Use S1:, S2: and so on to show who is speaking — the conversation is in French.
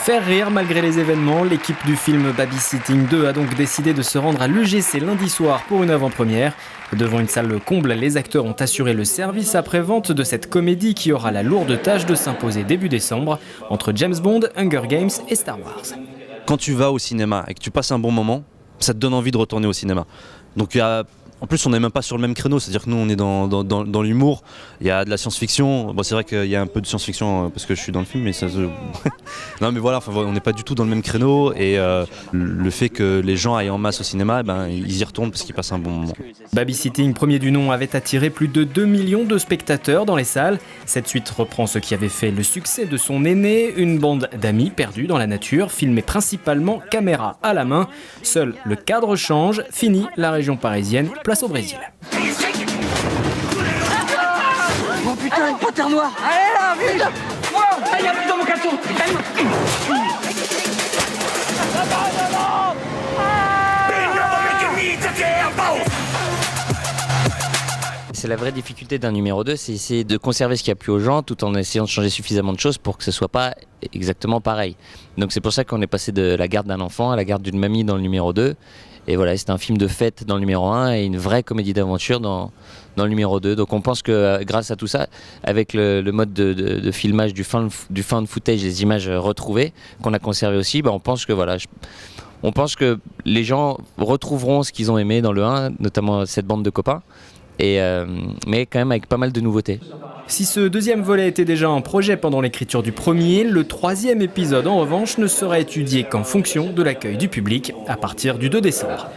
S1: Faire rire malgré les événements, l'équipe du film Babysitting 2 a donc décidé de se rendre à l'UGC lundi soir pour une avant-première. Devant une salle comble, les acteurs ont assuré le service après-vente de cette comédie qui aura la lourde tâche de s'imposer début décembre entre James Bond, Hunger Games et Star Wars.
S2: Quand tu vas au cinéma et que tu passes un bon moment, ça te donne envie de retourner au cinéma. Donc en plus on n'est même pas sur le même créneau, c'est-à-dire que nous on est dans l'humour, il y a de la science-fiction, bon c'est vrai qu'il y a un peu de science-fiction parce que je suis dans le film, mais ça se... non mais voilà, on n'est pas du tout dans le même créneau et le fait que les gens aillent en masse au cinéma, ils y retournent parce qu'ils passent un bon moment.
S1: Babysitting, premier du nom, avait attiré plus de 2 millions de spectateurs dans les salles. Cette suite reprend ce qui avait fait le succès de son aîné, une bande d'amis perdus dans la nature, filmés principalement caméra à la main. Seul le cadre change, fini la région parisienne, place au Brésil.
S3: Oh putain, une panthère noire! Allez là, vite! Il y a plus dans mon caleçon!
S4: C'est la vraie difficulté d'un numéro 2, c'est essayer de conserver ce qu'il y a plu aux gens tout en essayant de changer suffisamment de choses pour que ce soit pas exactement pareil. Donc c'est pour ça qu'on est passé de la garde d'un enfant à la garde d'une mamie dans le numéro 2. Et voilà, c'est un film de fête dans le numéro 1 et une vraie comédie d'aventure dans le numéro 2. Donc on pense que grâce à tout ça, avec le mode de filmage du found footage, les images retrouvées qu'on a conservé aussi, on pense que voilà... On pense que les gens retrouveront ce qu'ils ont aimé dans le 1, notamment cette bande de copains. Mais quand même avec pas mal de nouveautés.
S1: Si ce deuxième volet était déjà en projet pendant l'écriture du premier, le troisième épisode en revanche ne sera étudié qu'en fonction de l'accueil du public à partir du 2 décembre.